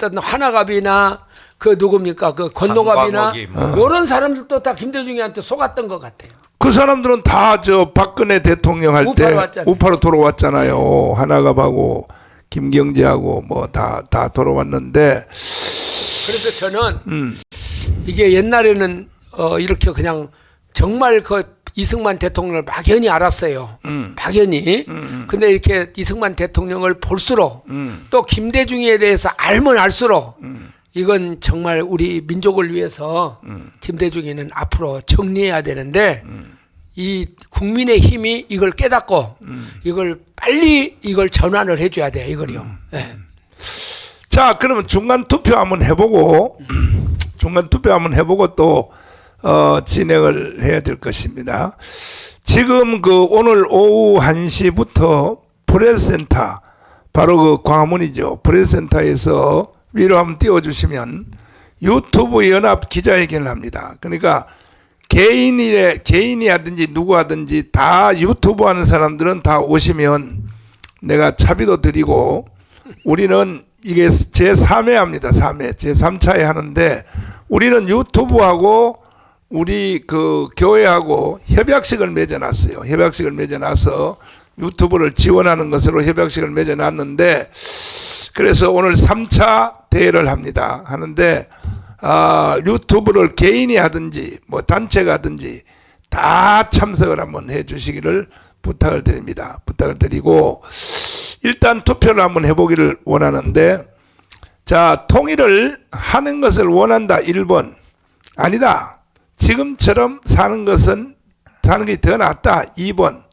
했던 하나갑이나 그 누굽니까 그 건노갑이나 한광옥이 뭐. 이런 사람들도 다 김대중이한테 속았던 것 같아요. 그 사람들은 다 저 박근혜 대통령 할 때 우파로 왔잖아요. 우파로 돌아왔잖아요. 하나갑하고 김경재하고 뭐 다 돌아왔는데 그래서 저는 이게 옛날에는 이렇게 그냥 정말 그 이승만 대통령을 막연히 알았어요. 막연히. 근데 이렇게 이승만 대통령을 볼수록 또 김대중에 대해서 알면 알수록 이건 정말 우리 민족을 위해서 김대중이는 앞으로 정리해야 되는데 이 국민의 힘이 이걸 깨닫고 이걸 빨리 이걸 전환을 해줘야 돼요. 이걸요. 네. 자, 그러면 중간 투표 한번 해보고 중간 투표 한번 해보고 또 진행을 해야 될 것입니다. 지금 그 오늘 오후 1시부터 프레스센터 바로 그 광화문이죠. 프레스센터에서 위로 한번 띄워주시면 유튜브 연합 기자회견을 합니다. 그러니까 개인이 하든지 누구 하든지 다 유튜브 하는 사람들은 다 오시면 내가 차비도 드리고 우리는 이게 제3회 합니다. 3회. 제3차에 하는데 우리는 유튜브하고 우리 그 교회하고 협약식을 맺어놨어요. 협약식을 맺어놔서 유튜브를 지원하는 것으로 협약식을 맺어놨는데 그래서 오늘 3차 대회를 합니다. 하는데 유튜브를 개인이 하든지 뭐 단체가 하든지 다 참석을 한번 해 주시기를 부탁을 드립니다. 부탁을 드리고 일단 투표를 한번 해보기를 원하는데 자, 통일을 하는 것을 원한다 1번. 아니다. 지금처럼 사는 게 더 낫다 2번.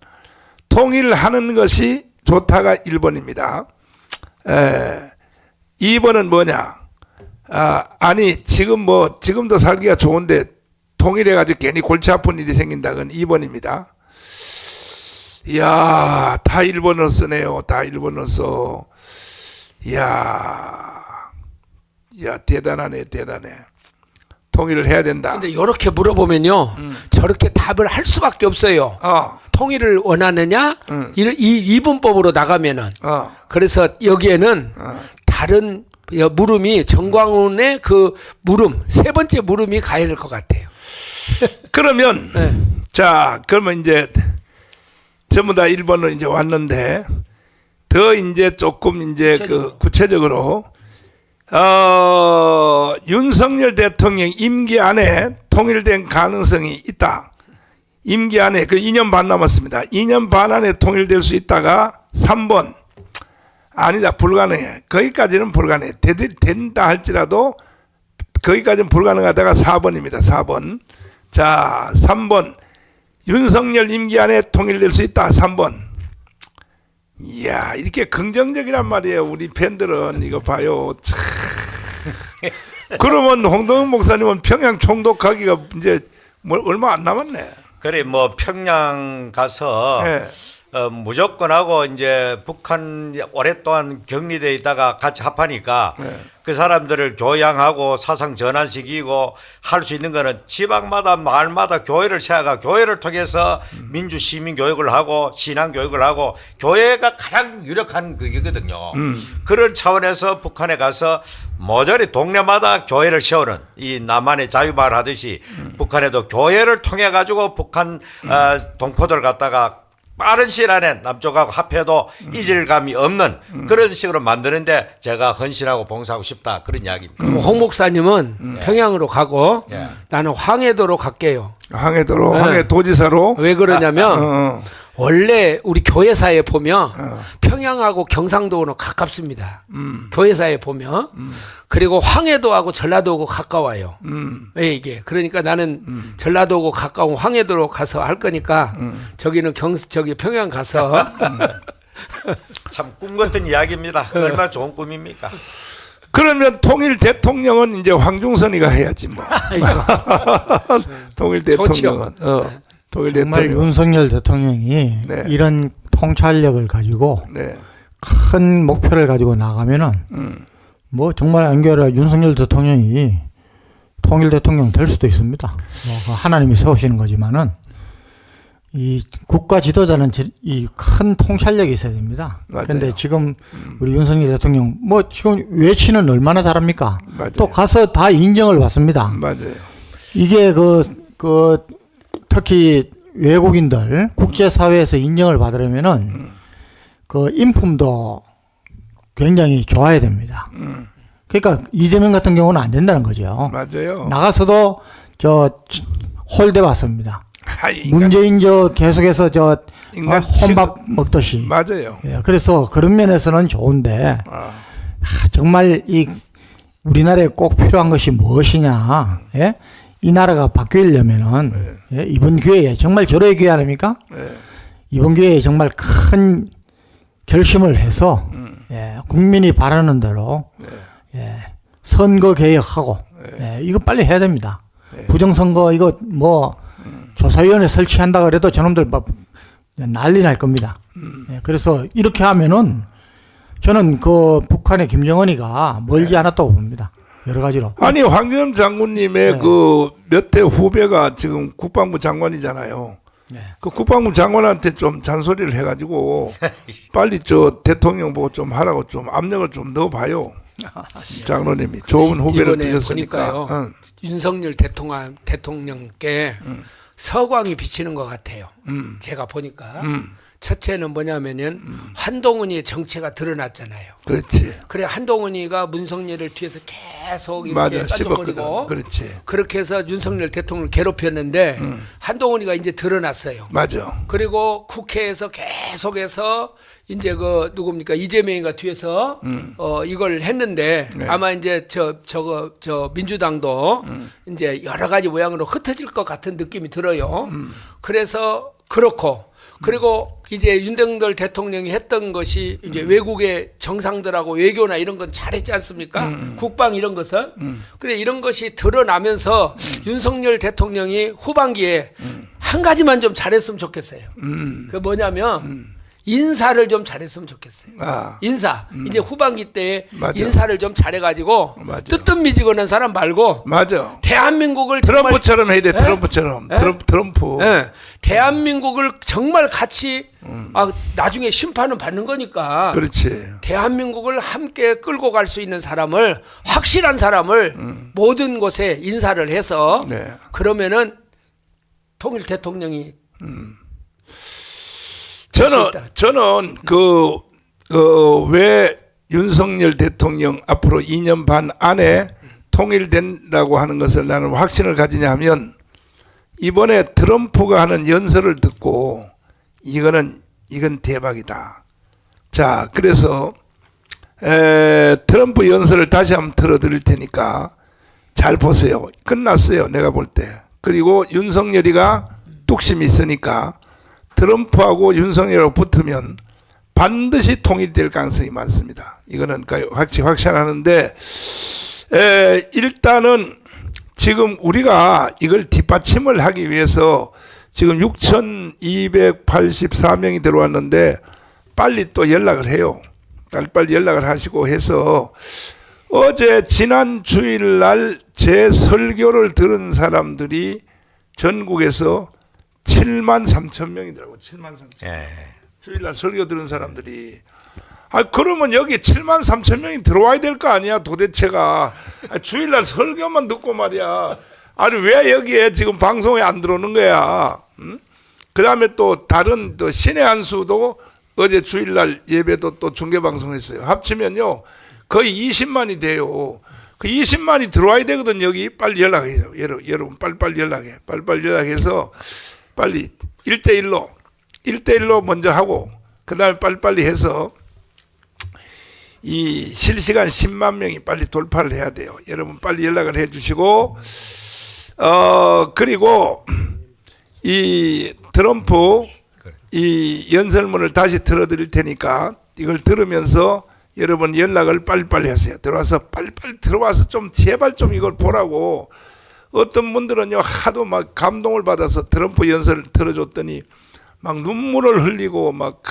통일하는 것이 좋다가 1번입니다. 2번은 뭐냐? 아니 지금도 살기가 좋은데 통일해가지고 괜히 골치 아픈 일이 생긴다. 그건 2번입니다. 이야, 다 1번을 쓰네요. 다 1번을 써. 이야, 대단하네, 대단해. 통일을 해야 된다. 근데 이렇게 물어보면요, 저렇게 답을 할 수밖에 없어요. 통일을 원하느냐? 이 2분법으로 나가면은. 그래서 여기에는 다른 물음이 정광훈의 그 물음, 세 번째 물음이 가야 될 것 같아요. 그러면, 네. 자, 그러면 이제 전부 다 1번으로 이제 왔는데, 더 이제 조금 이제 구체적으로, 윤석열 대통령 임기 안에 통일된 가능성이 있다. 임기 안에, 그 2년 반 남았습니다. 2년 반 안에 통일될 수 있다가 3번. 아니다, 불가능해. 거기까지는 불가능해. 된다 할지라도 거기까지는 불가능하다가 4번입니다. 4번. 자, 3번. 윤석열 임기 안에 통일될 수 있다. 3번. 이야, 이렇게 긍정적이란 말이에요. 우리 팬들은 이거 봐요. 참. 그러면 홍동영 목사님은 평양 총독하기가 이제 뭐 얼마 안 남았네. 그래 뭐 평양 가서 네. 무조건 하고 이제 북한 오랫동안 격리돼 있다가 같이 합하니까 그 사람들을 교양하고 사상 전환시키고 할 수 있는 거는 지방마다 마을마다 교회를 세워가 교회를 통해서 민주 시민 교육을 하고 신앙 교육을 하고 교회가 가장 유력한 그게거든요. 그런 차원에서 북한에 가서 모조리 동네마다 교회를 세우는 이 남한의 자유마을 하듯이 북한에도 교회를 통해 가지고 북한 동포들 갖다가 빠른 시일 안에 남쪽하고 합해도 이질감이 없는 그런 식으로 만드는데 제가 헌신하고 봉사하고 싶다 그런 이야기입니다. 홍 목사님은 평양으로 가고 나는 황해도로 갈게요. 황해도로, 네. 황해도지사로. 왜 그러냐면 원래 우리 교회사에 보면 평양하고 경상도는 가깝습니다. 교회사에 보면 그리고 황해도하고 전라도하고 가까워요. 왜 이게? 그러니까 나는 전라도하고 가까운 황해도로 가서 할 거니까 저기는 저기 평양 가서 참 꿈 같은 이야기입니다. 얼마나 좋은 꿈입니까? 그러면 통일 대통령은 이제 황중선이가 해야지 뭐. 통일 대통령은. 통일 정말 대통령. 윤석열 대통령이 네. 이런 통찰력을 가지고 네. 큰 목표를 가지고 나가면은 뭐 정말 안겨라 윤석열 대통령이 통일 대통령 될 수도 있습니다. 뭐 하나님이 세우시는 거지만은 이 국가 지도자는 이 큰 통찰력이 있어야 됩니다. 맞아요. 근데 지금 우리 윤석열 대통령 뭐 지금 외치는 얼마나 잘합니까? 맞아요. 또 가서 다 인정을 받습니다. 맞아요. 이게 특히 외국인들 국제사회에서 인정을 받으려면은 그 인품도 굉장히 좋아야 됩니다. 그러니까 이재명 같은 경우는 안 된다는 거죠. 맞아요. 나가서도 홀대 받습니다. 하이, 문재인 계속해서 인간 혼밥 먹듯이. 맞아요. 예, 그래서 그런 면에서는 좋은데 정말 이 우리나라에 꼭 필요한 것이 무엇이냐? 예? 이 나라가 바뀌려면은 예? 이번 기회에 정말 절호의 기회 아닙니까? 이번 기회에 정말 큰 결심을 해서 예, 국민이 바라는 대로 예, 선거 개혁하고 예, 이거 빨리 해야 됩니다. 부정선거 이거 뭐 조사위원회 설치한다 그래도 저놈들 막 난리 날 겁니다. 예, 그래서 이렇게 하면은 저는 그 북한의 김정은이가 멀지 않았다고 봅니다. 여러 가지로. 아니 황교안 장군님의 네. 그 몇 해 후배가 지금 국방부 장관이잖아요. 네. 그 국방부 장관한테 좀 잔소리를 해가지고 빨리 저 대통령 보고 좀 하라고 좀 압력을 좀 넣어봐요. 장로님이 좋은 후배를 이번에 두셨으니까. 보니까요. 응. 윤석열 대통령께 서광이 비치는 것 같아요. 제가 보니까 첫째는 뭐냐면은 한동훈이의 정체가 드러났잖아요. 그렇지. 그래 한동훈이가 문성열을 뒤에서 계속 맞아. 이렇게 씹었거든. 딴적거리고 그렇지. 그렇게 해서 윤석열 대통령을 괴롭혔는데 한동훈이가 이제 드러났어요. 맞아. 그리고 국회에서 계속해서 이제 그 누굽니까 이재명이가 뒤에서 이걸 했는데 네. 아마 이제 저 민주당도 이제 여러 가지 모양으로 흩어질 것 같은 느낌이 들어요. 그래서 그렇고 그리고 이제 윤석열 대통령이 했던 것이 이제 외국의 정상들하고 외교나 이런 건 잘했지 않습니까? 국방 이런 것은. 근데 이런 것이 드러나면서 윤석열 대통령이 후반기에 한 가지만 좀 잘했으면 좋겠어요. 그 뭐냐면 인사를 좀 잘했으면 좋겠어요. 아. 인사. 이제 후반기 때 맞아. 인사를 좀 잘해가지고 맞아. 뜨뜻미지근한 사람 말고 맞아. 대한민국을 정말 트럼프처럼 해야 돼. 예? 트럼프처럼. 예? 트럼프. 예. 대한민국을 정말 같이 나중에 심판은 받는 거니까 그렇지. 대한민국을 함께 끌고 갈 수 있는 사람을 확실한 사람을 모든 곳에 인사를 해서 네. 그러면은 통일 대통령이 저는 왜 윤석열 대통령 앞으로 2년 반 안에 통일된다고 하는 것을 나는 확신을 가지냐 하면 이번에 트럼프가 하는 연설을 듣고 이건 대박이다. 자, 그래서 트럼프 연설을 다시 한번 틀어드릴 테니까 잘 보세요. 끝났어요. 내가 볼 때. 그리고 윤석열이가 뚝심이 있으니까 트럼프하고 윤석열하고 붙으면 반드시 통일될 가능성이 많습니다. 이거는 확신하는데 일단은 지금 우리가 이걸 뒷받침을 하기 위해서 지금 6,284명이 들어왔는데 빨리 또 연락을 해요. 빨리 연락을 하시고 해서 어제 지난 주일날 제 설교를 들은 사람들이 전국에서 7만 3천 명이더라고. 7만 3천. 예. 주일날 설교 들은 사람들이. 그러면 여기 7만 3천 명이 들어와야 될 거 아니야, 도대체가. 주일날 설교만 듣고 말이야. 아니, 왜 여기에 지금 방송에 안 들어오는 거야? 응? 그 다음에 또 다른 또 신의 한 수도 어제 주일날 예배도 또 중계방송했어요. 합치면요, 거의 20만이 돼요. 그 20만이 들어와야 되거든, 여기. 빨리 연락해요. 여러분, 빨리 연락해. 빨리 연락해서 빨리 1대1로 먼저 하고, 그 다음에 빨리 해서 이 실시간 10만 명이 빨리 돌파를 해야 돼요. 여러분 빨리 연락을 해 주시고, 그리고 이 트럼프 이 연설문을 다시 틀어드릴 테니까 이걸 들으면서 여러분 연락을 빨리 하세요. 들어와서 빨리 들어와서 좀 제발 좀 이걸 보라고. 어떤 분들은요 하도 막 감동을 받아서 트럼프 연설을 들어줬더니 막 눈물을 흘리고 막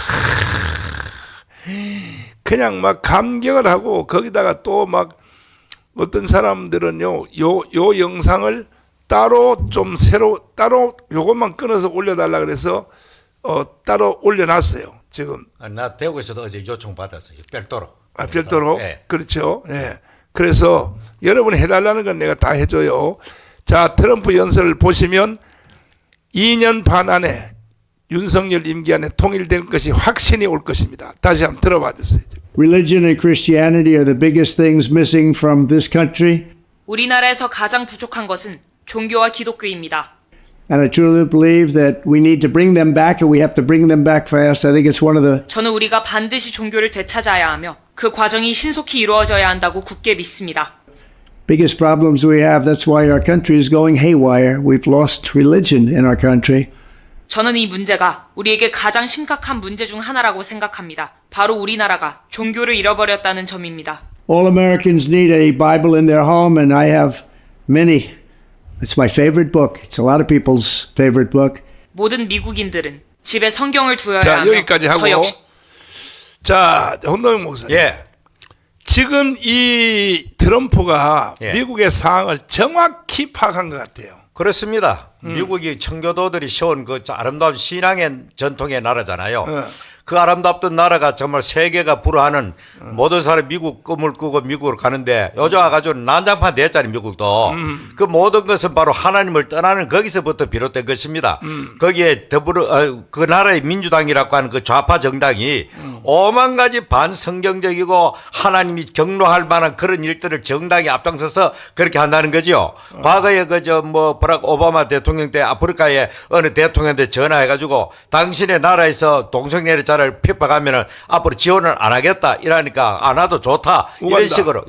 그냥 막 감격을 하고, 거기다가 또 막 어떤 사람들은요 요 영상을 따로 좀 따로 요것만 끊어서 올려달라 그래서 따로 올려놨어요. 지금 나 대구에서도 어제 요청 받았어요. 별도로. 별도로 예. 그렇죠. 예. 그래서 여러분이 해달라는 건 내가 다 해줘요. 자, 트럼프 연설을 보시면 2년 반 안에 윤석열 임기 안에 통일될 것이 확신이 올 것입니다. 다시 한번 들어봐 주세요. Religion and Christianity are the biggest things missing from this country. 우리나라에서 가장 부족한 것은 종교와 기독교입니다. And I truly believe that we need to bring them back and we have to bring them back fast. I think it's one of the 저는 우리가 반드시 종교를 되찾아야 하며 그 과정이 신속히 이루어져야 한다고 굳게 믿습니다. biggest problems we have. That's why our country is going haywire. We've lost religion in our country. 저는 이 문제가 우리에게 가장 심각한 문제 중 하나라고 생각합니다. 바로 우리나라가 종교를 잃어버렸다는 점입니다. All Americans need a Bible in their home, and I have many. It's my favorite book. It's a lot of people's favorite book. 모든 미국인들은 집에 성경을 두어야 자, 하며 여기까지 저 하고 역시 자, 혼동영 목사님. 예. 지금 이 트럼프가 예. 미국의 상황을 정확히 파악한 것 같아요. 그렇습니다. 미국이 청교도들이 세운 그 아름다운 신앙의 전통의 나라잖아요. 그 아름답던 나라가 정말 세계가 불화하는 모든 사람이 미국 꿈을 꾸고 미국으로 가는데 요즘 와가지고 난장판 됐잖아요, 미국도. 그 모든 것은 바로 하나님을 떠나는 거기서부터 비롯된 것입니다. 거기에 더불어 그 나라의 민주당이라고 하는 그 좌파 정당이 오만 가지 반성경적이고 하나님이 경로할 만한 그런 일들을 정당이 앞장서서 그렇게 한다는 거죠. 과거에 그저 뭐 버락 오바마 대통령 때 아프리카의 어느 대통령한테 전화해가지고 당신의 나라에서 동성애를 잘 핍박하면은 앞으로 지원을 안 하겠다 이러니까 안 와도 좋다 이런 우간다. 식으로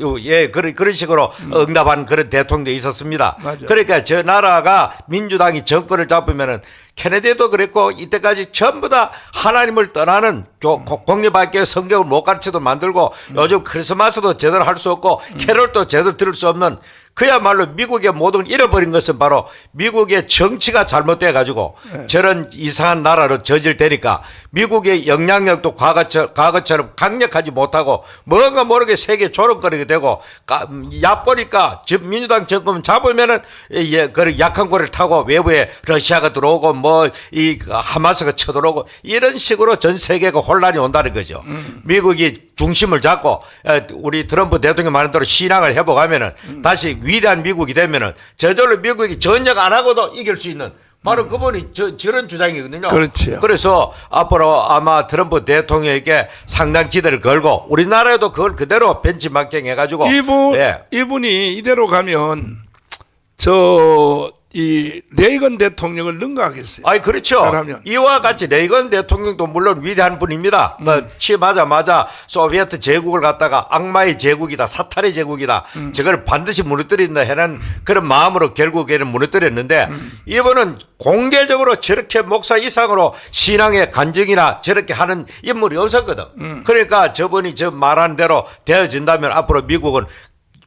그런 식으로 응답한 그런 대통령도 있었습니다. 맞아. 그러니까 저 나라가 민주당이 정권을 잡으면은 케네디도 그랬고 이때까지 전부 다 하나님을 떠나는 공립학교에 성경을 못 가르쳐도 만들고 요즘 크리스마스도 제대로 할 수 없고 캐롤도 제대로 들을 수 없는 그야말로 미국의 모든 걸 잃어버린 것은 바로 미국의 정치가 잘못돼 가지고 저런 이상한 나라로 저질되니까 미국의 영향력도 과거처럼 강력하지 못하고 뭔가 모르게 세계 조롱거리게 되고 얕보니까 민주당 정권 잡으면은 그 약한 고를 타고 외부에 러시아가 들어오고 뭐 이 하마스가 쳐들어오고 이런 식으로 전 세계가 혼란이 온다는 거죠. 미국이 중심을 잡고 우리 트럼프 대통령 말한 대로 신앙을 회복하면은 다시 위대한 미국이 되면은 저절로 미국이 전쟁 안 하고도 이길 수 있는 바로 그분이 저런 주장이거든요. 그렇죠. 그래서 앞으로 아마 트럼프 대통령에게 상당 기대를 걸고 우리나라에도 그걸 그대로 벤치마킹 해가지고 이분이 이대로 가면 이 레이건 대통령을 능가하겠어요. 아이 그렇죠. 잘하면. 이와 같이 레이건 대통령도 물론 위대한 분입니다. 취임하자마자 소비에트 제국을 갖다가 악마의 제국이다, 사탄의 제국이다. 저걸 반드시 무너뜨린다 해는 그런 마음으로 결국에는 무너뜨렸는데 이분은 공개적으로 저렇게 목사 이상으로 신앙의 간증이나 저렇게 하는 인물이 없었거든. 그러니까 저분이 저 말한 대로 되어진다면 앞으로 미국은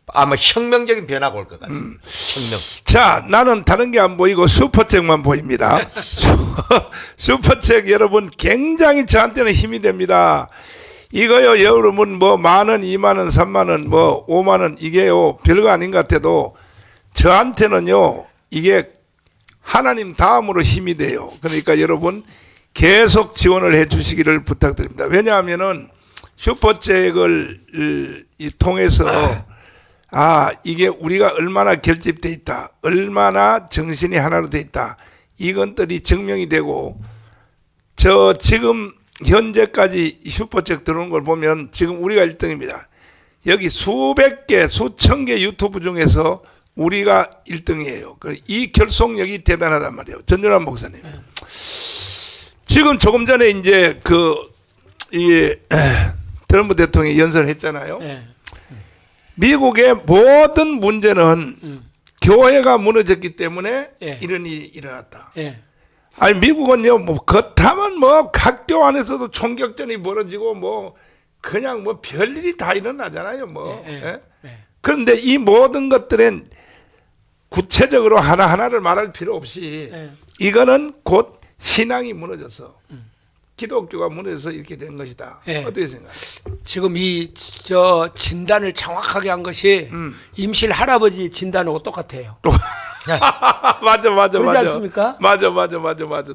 아마 혁명적인 변화가 올 것 같습니다. 혁명. 자, 나는 다른 게 안 보이고 슈퍼책만 보입니다. 슈퍼책 여러분 굉장히 저한테는 힘이 됩니다. 이거요, 여러분 뭐 10,000원, 20,000원, 30,000원, 뭐 50,000원 이게요 별거 아닌 것 같아도 저한테는요 이게 하나님 다음으로 힘이 돼요. 그러니까 여러분 계속 지원을 해주시기를 부탁드립니다. 왜냐하면은 슈퍼책을 통해서 이게 우리가 얼마나 결집돼 있다, 얼마나 정신이 하나로 돼 있다, 이것들이 증명이 되고 지금 현재까지 슈퍼책 들어온 걸 보면 지금 우리가 1등입니다. 여기 수백 개, 수천 개 유튜브 중에서 우리가 1등이에요. 이 결속력이 대단하단 말이에요. 전준환 목사님. 지금 조금 전에 이제 트럼프 대통령이 연설했잖아요. 예. 미국의 모든 문제는 교회가 무너졌기 때문에 예. 이런 일이 일어났다. 예. 아니 미국은요 뭐 겉하면 뭐 학교 안에서도 총격전이 벌어지고 뭐 그냥 뭐 별일이 다 일어나잖아요. 뭐. 예? 그런데 이 모든 것들은 구체적으로 하나하나를 말할 필요 없이 이거는 곧 신앙이 무너져서 기독교가 무너져서 이렇게 된 것이다. 예. 어떻게 생각해요? 지금 진단을 정확하게 한 것이 임실 할아버지 진단하고 똑같아요. 맞아. 그렇지 않습니까? 맞아.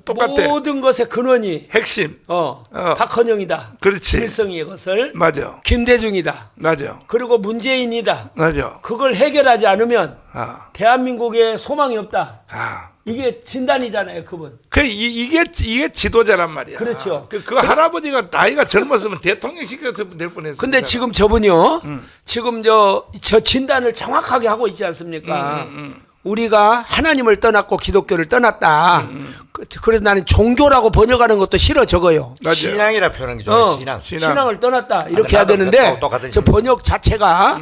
똑같아. 모든 것의 근원이 핵심. 박헌영이다. 그렇지. 김일성의 것을 맞아. 김대중이다. 맞아. 그리고 문재인이다. 맞아. 그걸 해결하지 않으면 아. 대한민국에 소망이 없다. 아. 이게 진단이잖아요, 그분. 이게 지도자란 말이야. 그렇죠. 그 할아버지가 나이가 젊었으면 대통령 시켰으면 될 뻔했어. 근데 지금 저분이요, 지금 저 진단을 정확하게 하고 있지 않습니까? 우리가 하나님을 떠났고 기독교를 떠났다. 그래서 나는 종교라고 번역하는 것도 싫어 적어요. 맞아요. 신앙이라 표현하는 게 좋아요. 신앙. 신앙을 떠났다 이렇게 해야 나도 되는데 똑같은 저 신앙. 번역 자체가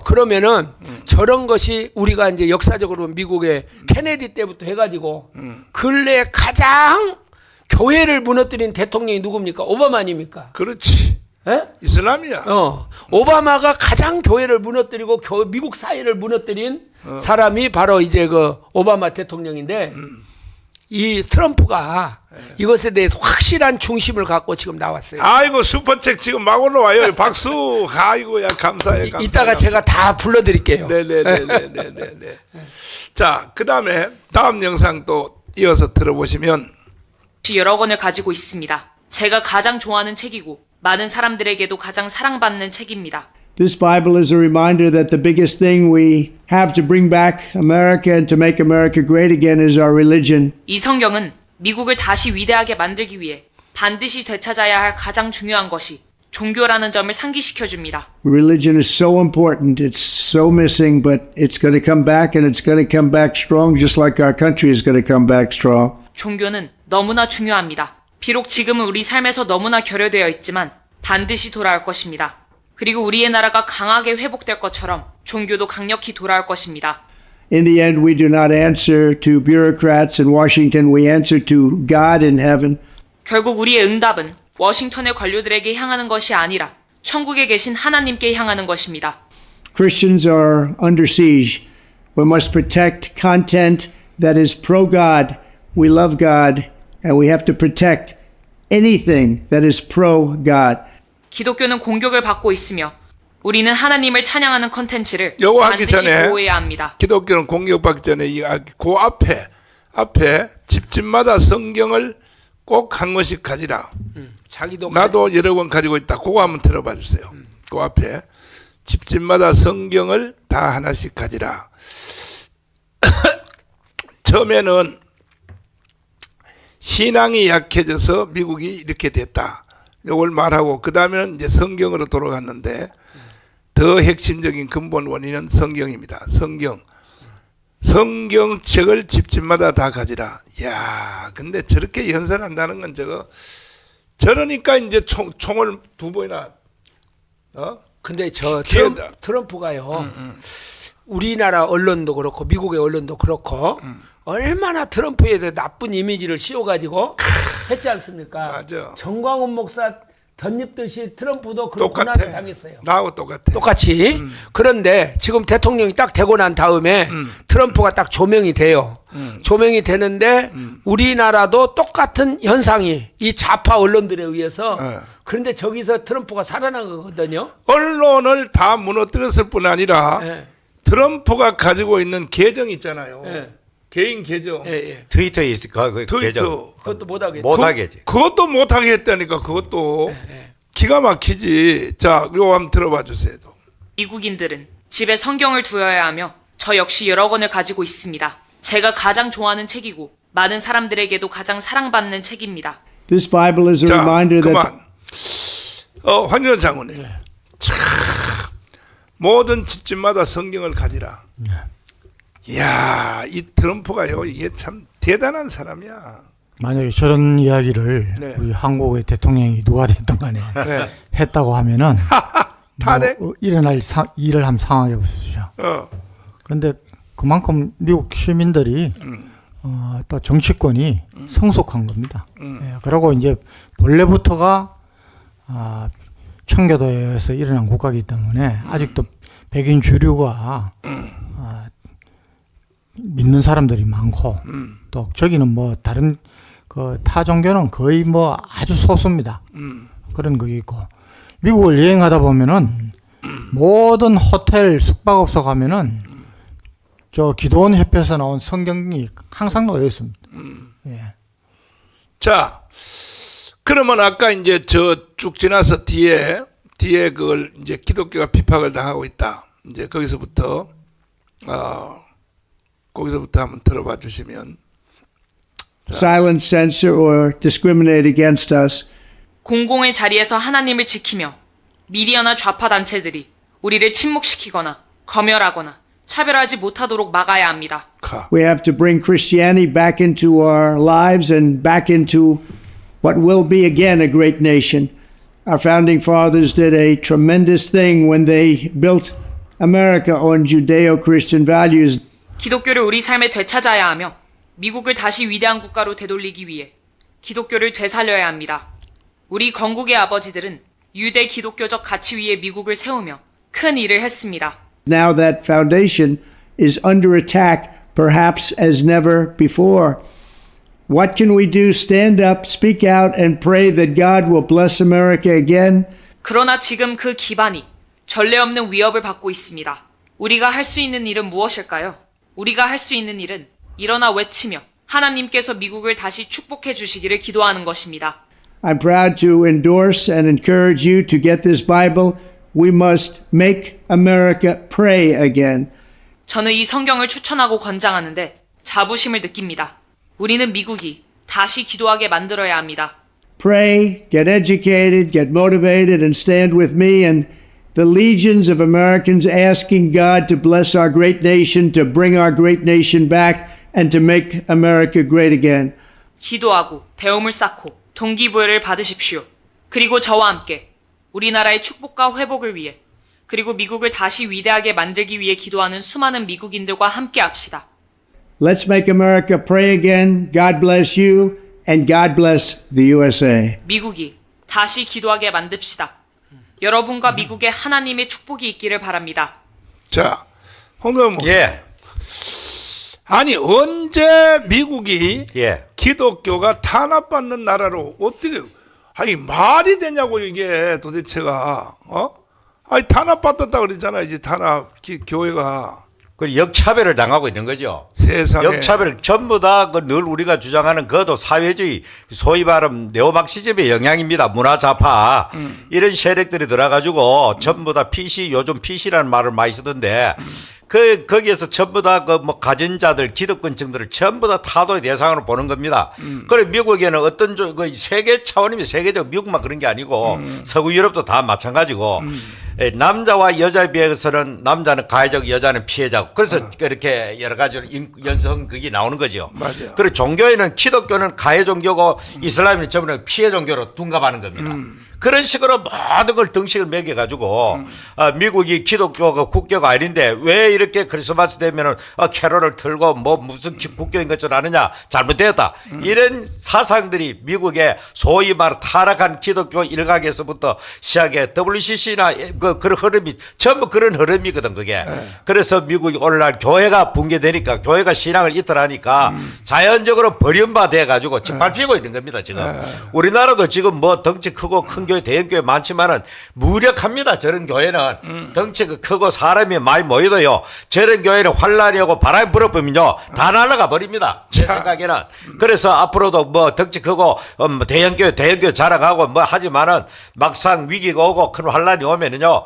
그러면은 저런 것이 우리가 이제 역사적으로 미국의 케네디 때부터 해가지고 근래 가장 교회를 무너뜨린 대통령이 누굽니까? 오바마 아닙니까? 그렇지. 예? 이슬람이야. 오바마가 가장 교회를 무너뜨리고 미국 사회를 무너뜨린 사람이 바로 이제 그 오바마 대통령인데 이 트럼프가 이것에 대해서 확실한 중심을 갖고 지금 나왔어요. 아이고 슈퍼책 지금 막 올라와요. 박수. 아이고야 감사해. 이따가 제가 다 불러드릴게요. 네네네네네네. 자, 그다음에 다음 영상 또 이어서 들어보시면 여러 권을 가지고 있습니다. 제가 가장 좋아하는 책이고 많은 사람들에게도 가장 사랑받는 책입니다. This Bible is a reminder that the biggest thing we have to bring back America and to make America great again is our religion. 이 성경은 미국을 다시 위대하게 만들기 위해 반드시 되찾아야 할 가장 중요한 것이 종교라는 점을 상기시켜 줍니다. Religion is so important. It's so missing, but it's going to come back and it's going to come back strong just like our country is going to come back strong. 종교는 너무나 중요합니다. 비록 지금은 우리 삶에서 너무나 결여되어 있지만 반드시 돌아올 것입니다. 그리고 우리의 나라가 강하게 회복될 것처럼 종교도 강력히 돌아올 것입니다. In the end, we do not answer to bureaucrats in Washington. We answer to God in heaven. 결국 우리의 응답은 워싱턴의 관료들에게 향하는 것이 아니라 천국에 계신 하나님께 향하는 것입니다. Christians are under siege. We must protect content that is pro-God. We love God, and we have to protect anything that is pro-God. 기독교는 공격을 받고 있으며 우리는 하나님을 찬양하는 컨텐츠를 요거 하기 반드시 전에 보호해야 합니다. 기독교는 공격받기 전에 그 앞에 집집마다 성경을 꼭 한 권씩 가지라. 자기도 나도 여러 권 가지고 있다. 그거 한번 들어봐 주세요. 그 앞에 집집마다 성경을 다 하나씩 가지라. 처음에는 신앙이 약해져서 미국이 이렇게 됐다. 이걸 말하고 그 다음에는 이제 성경으로 돌아갔는데 더 핵심적인 근본 원인은 성경입니다. 성경책을 집집마다 다 가지라. 야, 근데 저렇게 연설한다는 건 저러니까 이제 총을 두 번이나 근데 저 기회다. 트럼프가요. 우리나라 언론도 그렇고 미국의 언론도 그렇고 얼마나 트럼프에 대해 나쁜 이미지를 씌워가지고 했지 않습니까? 맞아. 정광훈 목사 덧입듯이 트럼프도 그런 고난을 똑같아. 당했어요. 나하고 똑같아. 똑같이. 그런데 지금 대통령이 딱 되고 난 다음에 트럼프가 딱 조명이 돼요. 조명이 되는데 우리나라도 똑같은 현상이 이 좌파 언론들에 의해서 그런데 저기서 트럼프가 살아난 거거든요. 언론을 다 무너뜨렸을 뿐 아니라 예. 트럼프가 가지고 있는 계정 있잖아요. 예. 개인 계정. 예. 트위터에 있을 그 계정. 트위터. 그것도 못하겠죠. 못하겠지. 그것도 못하게 했다니까. 그것도 예. 기가 막히지. 자, 이거 한번 들어봐 주세요. 미국인들은 집에 성경을 두어야 하며 저 역시 여러 권을 가지고 있습니다. 제가 가장 좋아하는 책이고 많은 사람들에게도 가장 사랑받는 책입니다. This Bible is a 자, reminder that 그만. 황교안 장군님. 참, 모든 집집마다 성경을 가지라. 이야, 이 트럼프가요, 이게 참 대단한 사람이야. 만약에 저런 이야기를 네. 우리 한국의 대통령이 누가 됐든 간에 네. 했다고 하면은 탄핵? 일어날 일을 한번 상황해 보십시오. 그런데 그만큼 미국 시민들이 또 정치권이 성숙한 겁니다. 예, 그리고 이제 본래부터가 청교도에서 일어난 국가이기 때문에 아직도 백인 주류가 믿는 사람들이 많고 또 저기는 뭐 다른 그 타 종교는 거의 뭐 아주 소수입니다. 그런 거 있고 미국을 여행하다 보면은 모든 호텔 숙박업소 가면은 저 기도원 협회에서 나온 성경이 항상 놓여 있습니다. 예. 자, 그러면 아까 이제 저 쭉 지나서 뒤에 그걸 이제 기독교가 핍박을 당하고 있다. 이제 거기서부터 한번 들어봐 주시면. Silence, censor, or discriminate against us. 공공의 자리에서 하나님을 지키며 미디어나 좌파 단체들이 우리를 침묵시키거나 검열하거나 차별하지 못하도록 막아야 합니다. We have to bring Christianity back into our lives and back into what will be again a great nation. Our founding fathers did a tremendous thing when they built America on Judeo-Christian values. 기독교를 우리 삶에 되찾아야 하며 미국을 다시 위대한 국가로 되돌리기 위해 기독교를 되살려야 합니다. 우리 건국의 아버지들은 유대 기독교적 가치 위에 미국을 세우며 큰 일을 했습니다. Now that foundation is under attack, perhaps as never before. What can we do? Stand up, speak out, and pray that God will bless America again? 그러나 지금 그 기반이 전례 없는 위협을 받고 있습니다. 우리가 할 수 있는 일은 무엇일까요? 우리가 할 수 있는 일은 일어나 외치며 하나님께서 미국을 다시 축복해 주시기를 기도하는 것입니다. I'm proud to endorse and encourage you to get this Bible. We must make America pray again. 저는 이 성경을 추천하고 권장하는데 자부심을 느낍니다. 우리는 미국이 다시 기도하게 만들어야 합니다. Pray, get educated, get motivated, and stand with me and the legions of Americans asking God to bless our great nation, to bring our great nation back, and to make America great again. 기도하고 배움을 쌓고 동기부여를 받으십시오. 그리고 저와 함께 우리나라의 축복과 회복을 위해 그리고 미국을 다시 위대하게 만들기 위해 기도하는 수많은 미국인들과 함께 합시다. Let's make America pray again. God bless you, and God bless the USA. 미국이 다시 기도하게 만듭시다. 여러분과 미국에 하나님의 축복이 있기를 바랍니다. 자, 홍덕원 목사. 예. 아니 언제 미국이 예. 기독교가 탄압받는 나라로 어떻게 아니 말이 되냐고 이게 도대체가 아니 탄압받았다 그러잖아 이제 교회가 그 역차별을 당하고 있는 거죠. 세상에 역차별 전부 다 늘 우리가 주장하는 그것도 사회주의 소위 말하면 네오막시즘의 영향입니다. 문화좌파 이런 세력들이 들어가지고 전부 다 PC 요즘 PC라는 말을 많이 쓰던데 거기에서 전부 다 그 뭐 가진자들 기득권층들을 전부 다 타도의 대상으로 보는 겁니다. 그래 미국에는 어떤 그 세계 차원이면 세계적 미국만 그런 게 아니고 서구 유럽도 다 마찬가지고 남자와 여자에 비해서는 남자는 가해자고 여자는 피해자고 그래서 그렇게 여러 가지로 연성 그게 나오는 거죠. 맞아요. 그리고 종교에는 기독교는 가해 종교고 이슬람은 전부 피해 종교로 둔갑하는 겁니다. 그런 식으로 모든 걸 등식을 매겨가지고 미국이 기독교가 국교가 아닌데 왜 이렇게 크리스마스 되면은 캐롤을 틀고 뭐 무슨 국교인 것처럼 하느냐 잘못되었다 이런 사상들이 미국의 소위 말 타락한 기독교 일각에서부터 시작해 WCC나 그런 흐름이 전부 그런 흐름이거든 그게. 그래서 미국이 오늘날 교회가 붕괴되니까 교회가 신앙을 이탈하니까 자연적으로 버림바 돼가지고 짓밟히고 있는 겁니다 지금. 우리나라도 지금 뭐 덩치 크고 큰 교회 대형교회 많지만은 무력합니다. 저런 교회는 덩치가 크고 사람이 많이 모여도요. 저런 교회는 환란이 오고 바람이 불어보면요 다 날아가 버립니다. 제 생각에는. 그래서 앞으로도 뭐 덩치 크고 대형교회 자랑하고 뭐 하지만은 막상 위기가 오고 큰 환란이 오면은요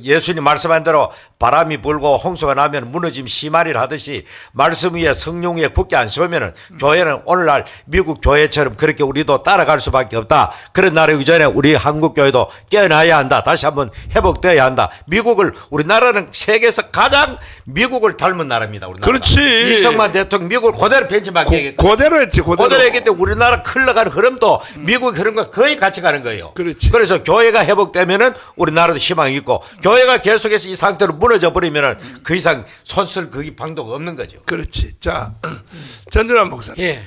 예수님 말씀한 대로 바람이 불고 홍수가 나면 무너짐 시마리를 하듯이 말씀 위에 성령 위에 굳게 안 서면은 교회는 오늘날 미국 교회처럼 그렇게 우리도 따라갈 수밖에 없다. 그런 날이 오기 전에 우리 한국 교회도 깨어나야 한다. 다시 한번 회복되어야 한다. 우리나라는 세계에서 가장 미국을 닮은 나라입니다. 우리나라. 그렇지. 이승만 대통령 미국을 그대로 벤치마킹 그대로 했지 그대로 했기 때문에 우리나라 흘러가는 흐름도 미국 흐름과 거의 같이 가는 거예요. 그렇지. 그래서 교회가 회복되면은 우리나라도 희망이 있고 교회가 계속해서 이 상태로 무너져 버리면은 그 이상 손쓸 그 방도가 없는 거죠. 그렇지. 자 전준환 목사님. 예.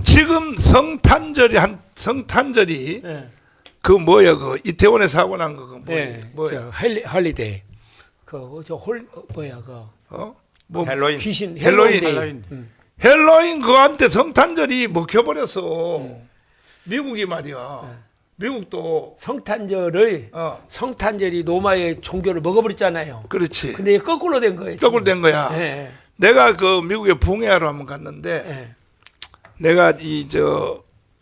지금 성탄절이 예. 그 뭐야 그 이태원에 사고 난 거 그 예. 뭐야 저 헐리데이. 뭐야 뭐 헬로윈. 귀신 헬로윈. 헬로윈 그한테 성탄절이 먹혀버렸어. 미국이 말이야. 미국도 성탄절을 성탄절이 로마의 종교를 먹어버렸잖아요. 그렇지. 근데 이게 거꾸로 된 거예요. 거꾸로 된 거야. 예. 내가 그 미국에 붕해하러 한번 갔는데 예. 내가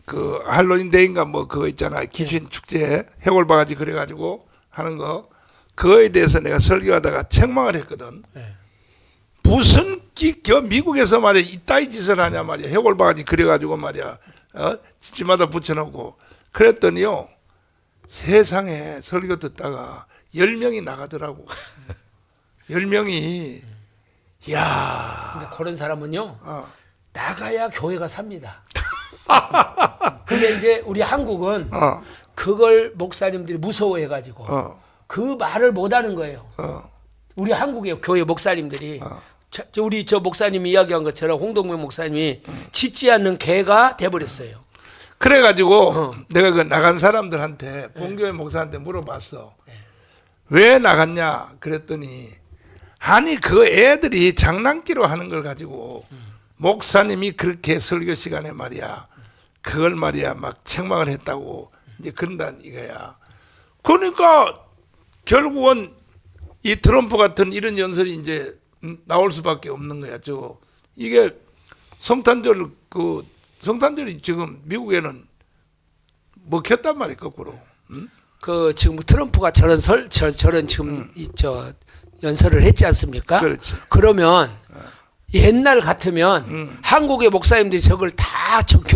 그 할로윈 데이인가 뭐 그거 있잖아. 귀신 축제 해골 바가지 그래가지고 하는 거 그거에 대해서 내가 설교하다가 책망을 했거든. 예. 무슨 미국에서 말이야 이따위 짓을 하냐 말이야. 해골 바가지 그래가지고 말이야. 집마다 붙여놓고 그랬더니요 세상에 설교 듣다가 10명이 나가더라고. 10명이 야. 근데 그런 사람은요 어. 나가야 교회가 삽니다. 근데 이제 우리 한국은 어. 그걸 목사님들이 무서워해가지고 그 말을 못하는 거예요. 우리 한국의 교회 목사님들이 우리 저 목사님이 이야기한 것처럼 홍동명 목사님이 짖지 않는 개가 돼버렸어요. 그래가지고 내가 그 나간 사람들한테 본교회 목사한테 물어봤어. 왜 나갔냐 그랬더니 아니 그 애들이 장난기로 하는 걸 가지고 목사님이 그렇게 설교 시간에 말이야 그걸 말이야 막 책망을 했다고 이제 그런다는 이거야. 그러니까 결국은 이 트럼프 같은 이런 연설이 이제 나올 수밖에 없는 거야. 이게 성탄절이 지금 미국에는 먹혔단 말이야 거꾸로. 그 지금 트럼프가 저런 지금 저 연설을 했지 않습니까? 그렇지. 그러면 옛날 같으면 한국의 목사님들이 저걸 다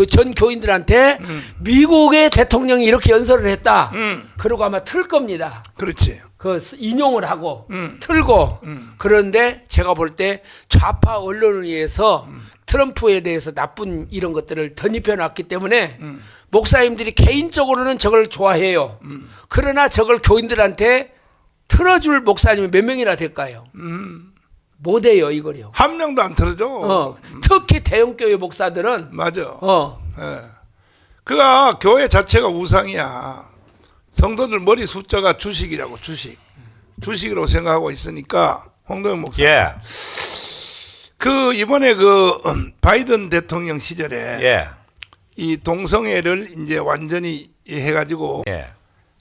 전 교인들한테 미국의 대통령이 이렇게 연설을 했다. 그러고 아마 틀 겁니다. 그렇지. 그 인용을 하고 틀고 그런데 제가 볼 때 좌파 언론에 의해서 트럼프에 대해서 나쁜 이런 것들을 덧입혀 놨기 때문에 목사님들이 개인적으로는 저걸 좋아해요. 그러나 저걸 교인들한테 틀어줄 목사님이 몇 명이나 될까요? 못해요 이거요. 한 명도 안 틀어줘. 특히 대형교회 목사들은 맞아. 예. 그가 교회 자체가 우상이야. 성도들 머리 숫자가 주식이라고 주식이라고 생각하고 있으니까 홍동영 목사. 예. 그 이번에 그 바이든 대통령 시절에 예. 이 동성애를 이제 완전히 해가지고 예.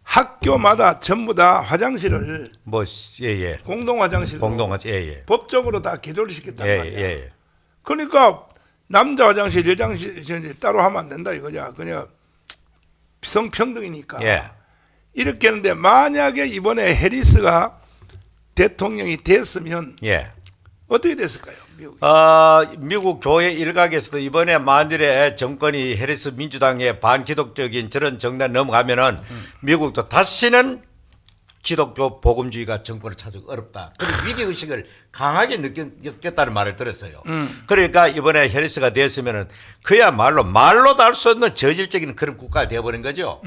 학교마다 전부 다 화장실을 뭐 예예. 공동 화장실 공동화지 예예. 법적으로 다 개조를 시켰단 예, 말이야. 예. 그러니까 남자 화장실, 여자 화장실 따로 하면 안 된다 이거냐. 그냥 성평등이니까. 예. 이렇게 했는데 만약에 이번에 해리스가 대통령이 됐으면 예. 어떻게 됐을까요? 미국. 미국 교회 일각에서도 이번에 만일에 정권이 해리스 민주당의 반기독적인 저런 정당 넘어가면은 미국도 다시는 기독교 복음주의가 정권을 차지하기 어렵다. 그런 위기의식을 강하게 느꼈다는 말을 들었어요. 그러니까 이번에 해리스가 됐으면은 그야말로 말로도 할 수 없는 저질적인 그런 국가가 되어버린 거죠.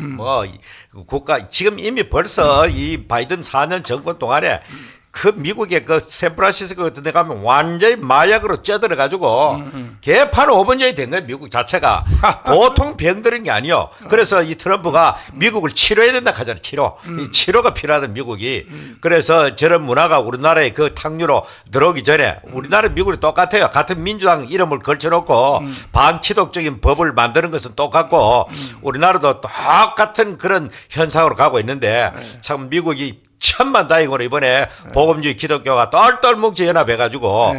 지금 이미 벌써 이 바이든 4년 정권 동안에 그 미국의 그 샌프란시스코 같은 데 가면 완전히 마약으로 쪄들어 가지고 개판 5번째이 된 거예요. 미국 자체가. 보통 병들은 게 아니요. 그래서 이 트럼프가 미국을 치료해야 된다 하잖아요. 이 치료가 필요하던 미국이. 그래서 저런 문화가 우리나라에 그 탕류로 들어오기 전에 우리나라 미국이 똑같아요. 같은 민주당 이름을 걸쳐놓고 반기독적인 법을 만드는 것은 똑같고 우리나라도 똑같은 그런 현상으로 가고 있는데 참 미국이 천만다행으로 이번에 복음주의 기독교가 똘똘 뭉쳐 연합해가지고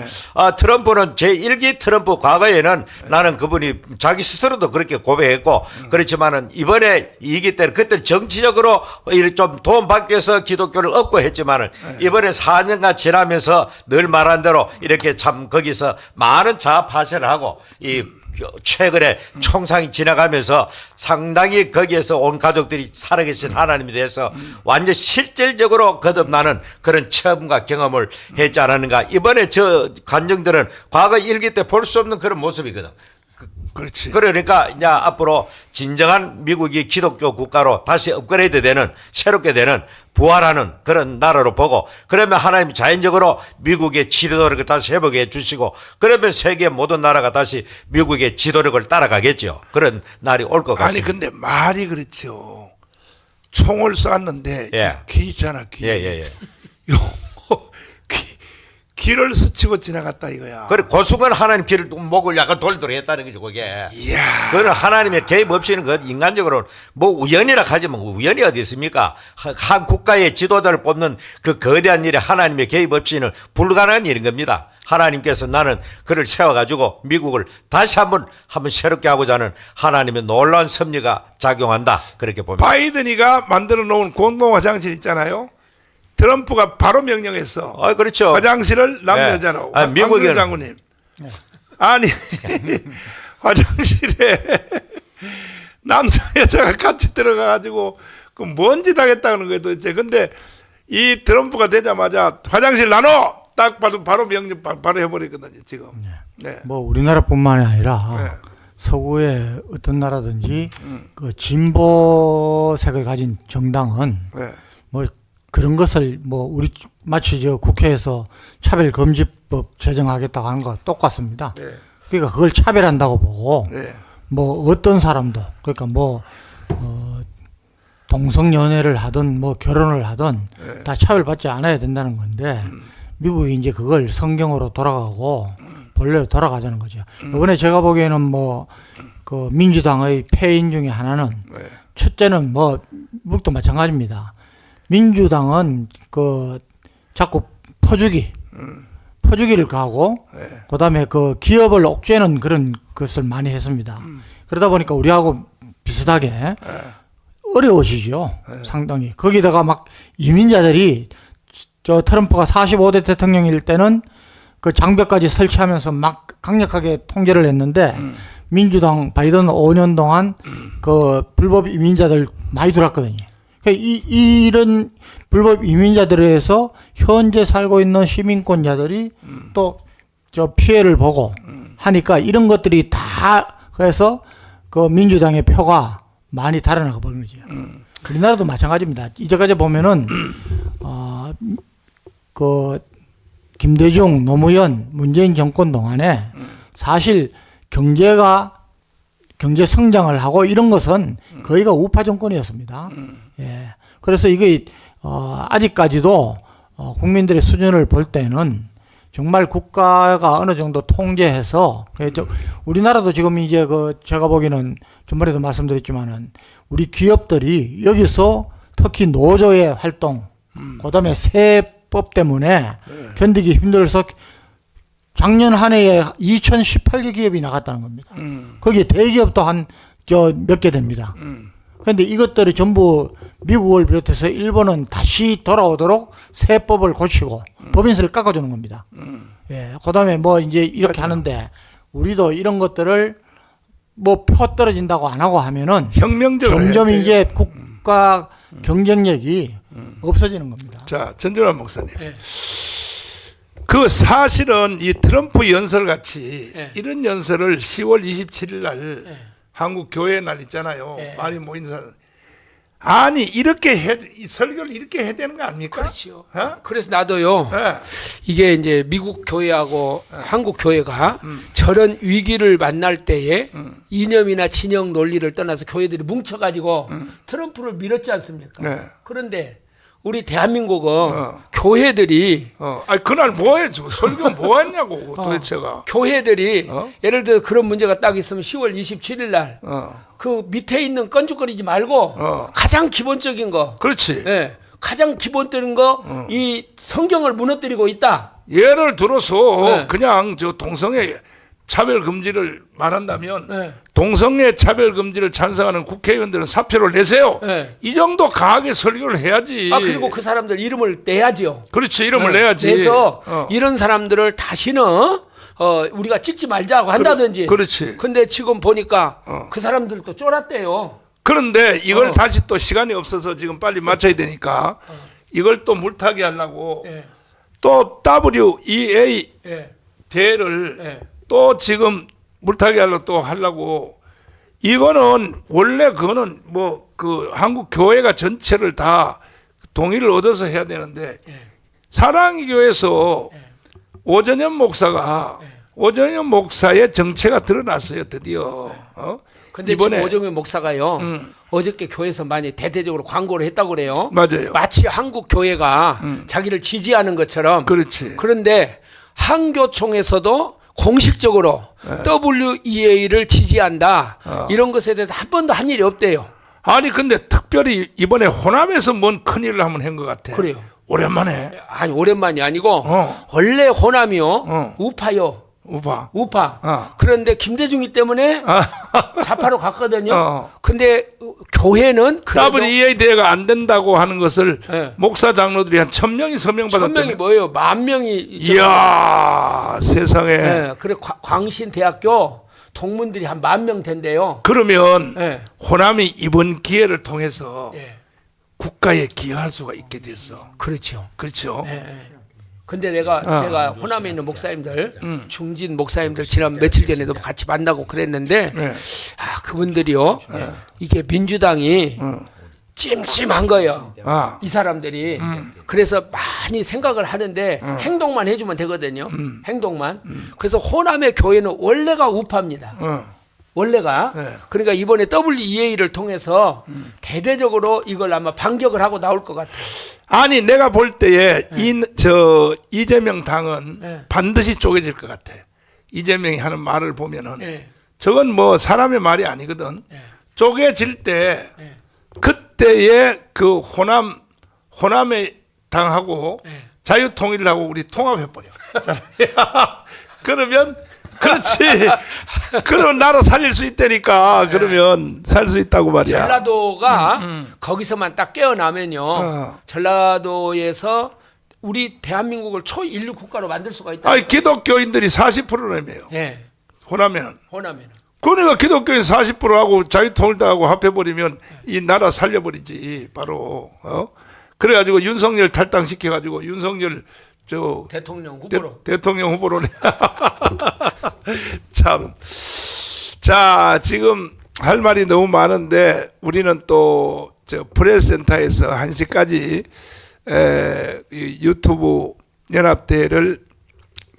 트럼프는 제1기 트럼프 과거에는 나는 그분이 자기 스스로도 그렇게 고백했고 그렇지만은 이번에 2기 때는 그때 정치적으로 좀 도움받기 위해서 기독교를 얻고 했지만은 이번에 4년간 지나면서 늘 말한 대로 이렇게 참 거기서 많은 자아 파쇄를 하고 이 최근에 총상이 지나가면서 상당히 거기에서 온 가족들이 살아계신 하나님에 대해서 완전 실질적으로 거듭나는 그런 체험과 경험을 했지 않았는가. 이번에 저 관정들은 과거 일기 때 볼 수 없는 그런 모습이거든. 그렇지. 그러니까 이제 앞으로 진정한 미국이 기독교 국가로 다시 업그레이드 되는 새롭게 되는 부활하는 그런 나라로 보고 그러면 하나님 자연적으로 미국의 지도력을 다시 회복해 주시고 그러면 세계 모든 나라가 다시 미국의 지도력을 따라가겠죠. 그런 날이 올 것 같습니다. 아니 근데 말이 그렇죠. 총을 쐈는데 예. 귀 있잖아 귀. 예. 요, 길을 스치고 지나갔다 이거야. 그래 고수건 하나님 길을 목을 약간 돌도록 했다는 거죠 그게. 이야. 그거는 하나님의 개입 없이는 그 인간적으로 뭐 우연이라 하지만 우연이 어디 있습니까? 한 국가의 지도자를 뽑는 그 거대한 일에 하나님의 개입 없이는 불가능한 일인 겁니다. 하나님께서 나는 그를 세워가지고 미국을 다시 한번 새롭게 하고자 하는 하나님의 놀라운 섭리가 작용한다 그렇게 봅니다. 바이든이가 만들어 놓은 공공 화장실 있잖아요. 트럼프가 바로 명령했어. 그렇죠. 화장실을 남여자로. 네. 미국에는 장군님. 아니 화장실에 남자 여자가 같이 들어가가지고 그 뭔지 당했다는 거예요 도대체. 근데 이 트럼프가 되자마자 화장실 나눠 딱 바로 명령 바로 해버리거든요 지금. 네. 뭐 우리나라뿐만이 아니라 네. 서구의 어떤 나라든지 그 진보색을 가진 정당은 네. 뭐 그런 것을 뭐 우리 마치 저 국회에서 차별금지법 제정하겠다고 하는 거 똑같습니다. 네. 그러니까 그걸 차별한다고 보고 네. 뭐 어떤 사람도 그러니까 뭐 동성 연애를 하든 뭐 결혼을 하든 다 차별받지 않아야 된다는 건데 미국이 이제 그걸 성경으로 돌아가고 본래로 돌아가자는 거죠. 이번에 제가 보기에는 뭐 그 민주당의 패인 중에 하나는 첫째는 뭐 미국도 마찬가지입니다. 민주당은 그 자꾸 퍼주기를 가고 그다음에 그 기업을 옥죄는 그런 것을 많이 했습니다. 그러다 보니까 우리하고 비슷하게 어려우시죠. 상당히. 거기다가 막 이민자들이 저 트럼프가 45대 대통령일 때는 그 장벽까지 설치하면서 막 강력하게 통제를 했는데 민주당 바이든 5년 동안 그 불법 이민자들 많이 들어왔거든요. 이런 불법 이민자들에서 현재 살고 있는 시민권자들이 또 저 피해를 보고 하니까 이런 것들이 다 해서 그 민주당의 표가 많이 달아나가 버린 거죠. 우리나라도 마찬가지입니다. 이제까지 보면은 그 김대중, 노무현, 문재인 정권 동안에 사실 경제 성장을 하고 이런 것은 거의가 우파 정권이었습니다. 예. 그래서 이게 아직까지도 국민들의 수준을 볼 때는 정말 국가가 어느 정도 통제해서 우리나라도 지금 이제 그 제가 보기에는 전번에도 말씀드렸지만은 우리 기업들이 여기서 특히 노조의 활동, 그다음에 세법 때문에 견디기 힘들어서 작년 한 해에 2018개 기업이 나갔다는 겁니다. 거기에 대기업도 한 몇 개 됩니다. 그런데 이것들이 전부 미국을 비롯해서 일본은 다시 돌아오도록 세법을 고치고 법인세를 깎아주는 겁니다. 예, 그다음에 뭐 이제 이렇게 하는데 우리도 이런 것들을 뭐 표 떨어진다고 안 하고 하면은 혁명적으로 점점 해야 돼요. 이제 국가 경쟁력이 없어지는 겁니다. 자, 전준환 목사님. 예. 그 사실은 이 트럼프 연설 같이 예. 이런 연설을 10월 27일 날 예. 한국 교회 날 있잖아요. 예. 많이 모인 사람. 아니 이렇게 이 설교를 이렇게 해야 되는 거 아닙니까? 그렇죠. 어? 그래서 나도요. 예. 이게 이제 미국 교회하고 한국 교회가 저런 위기를 만날 때에 이념이나 진영 논리를 떠나서 교회들이 뭉쳐가지고 트럼프를 밀었지 않습니까? 네. 그런데 우리 대한민국은 교회들이 아니 그날 뭐해? 설교 뭐 했냐고 도대체가. 교회들이 어? 예를 들어 그런 문제가 딱 있으면 10월 27일 날 그 밑에 있는 건죽거리지 말고 가장 기본적인 거, 그렇지. 예, 가장 기본적인 거 이 성경을 무너뜨리고 있다. 예를 들어서 네. 그냥 저 동성애 차별 금지를 말한다면 네. 동성애 차별 금지를 찬성하는 국회의원들은 사표를 내세요. 네. 이 정도 강하게 설교를 해야지. 그리고 그 사람들 이름을 내야죠. 그렇지 이름을 네. 내야지. 그래서 어. 이런 사람들을 다시는 우리가 찍지 말자고 한다든지. 그렇지. 근데 지금 보니까 그 사람들도 쫄았대요. 그런데 이걸 다시 또 시간이 없어서 지금 빨리 맞춰야 되니까 이걸 또 물타기 하려고 예. 또 WEA 예. 대회를 예. 또 지금 물타기 하려고 이거는 원래 그거는 뭐 그 한국 교회가 전체를 다 동의를 얻어서 해야 되는데 사랑의 교회에서 오전현 목사가 오전현 목사의 정체가 드러났어요 드디어. 근데 이번에 지금 오정현 목사가요. 어저께 교회에서 많이 대대적으로 광고를 했다고 그래요. 맞아요. 마치 한국 교회가 자기를 지지하는 것처럼. 그렇지. 그런데 한교총에서도 공식적으로 WEA를 지지한다. 이런 것에 대해서 한 번도 한 일이 없대요. 아니 근데 특별히 이번에 호남에서 뭔 큰일을 한번 한 것 같아. 그래요. 오랜만에. 아니 오랜만이 아니고 어. 원래 호남이요 우파요. 우파. 우파. 그런데 김대중이 때문에 좌파로 갔거든요. 어. 근데 교회는 그래도 WEA 대회가 안 된다고 하는 것을 네. 목사 장로들이 한 1,000명이 서명 1000명이 받았다며. 뭐예요? 10,000명이. 이야 세상에. 네. 그래 광신대학교 동문들이 한 10,000명 된대요. 그러면 네. 호남이 이번 기회를 통해서 예. 국가에 기여할 수가 있게 됐어. 그렇죠. 그렇죠. 예, 예. 근데 내가 호남에 있는 목사님들, 중진 목사님들 지난 며칠 전에도 같이 만나고 그랬는데, 네. 그분들이요, 이게 민주당이 찜찜한 거예요. 아, 이 사람들이. 그래서 많이 생각을 하는데 행동만 해주면 되거든요. 행동만. 그래서 호남의 교회는 원래가 우파입니다. 원래가. 네. 그러니까 이번에 WEA를 통해서 대대적으로 이걸 아마 반격을 하고 나올 것 같아요. 아니 내가 볼 때에 이재명 당은 네. 반드시 쪼개질 것 같아. 이재명이 하는 말을 보면은 네. 저건 뭐 사람의 말이 아니거든. 네. 쪼개질 때 네. 그때의 그 호남의 당하고 네. 자유통일하고 우리 통합해버려. 그러면 그렇지. 그러면 나라 살릴 수 있다니까. 그러면 살 수 있다고 말이야. 전라도가 거기서만 딱 깨어나면요. 전라도에서 우리 대한민국을 초인류 국가로 만들 수가 있다. 아니 기독교인들이 40%라며요. 예. 호남에는. 호남에는. 그러니까 기독교인 40%하고 자유통일당하고 합해버리면 이 나라 살려버리지 바로. 그래가지고 윤석열 탈당시켜가지고 윤석열 저 대통령 후보로. 대통령 후보로네. 참. 자, 지금 할 말이 너무 많은데 우리는 또 저 프레스센터에서 1시까지 이 유튜브 연합대회를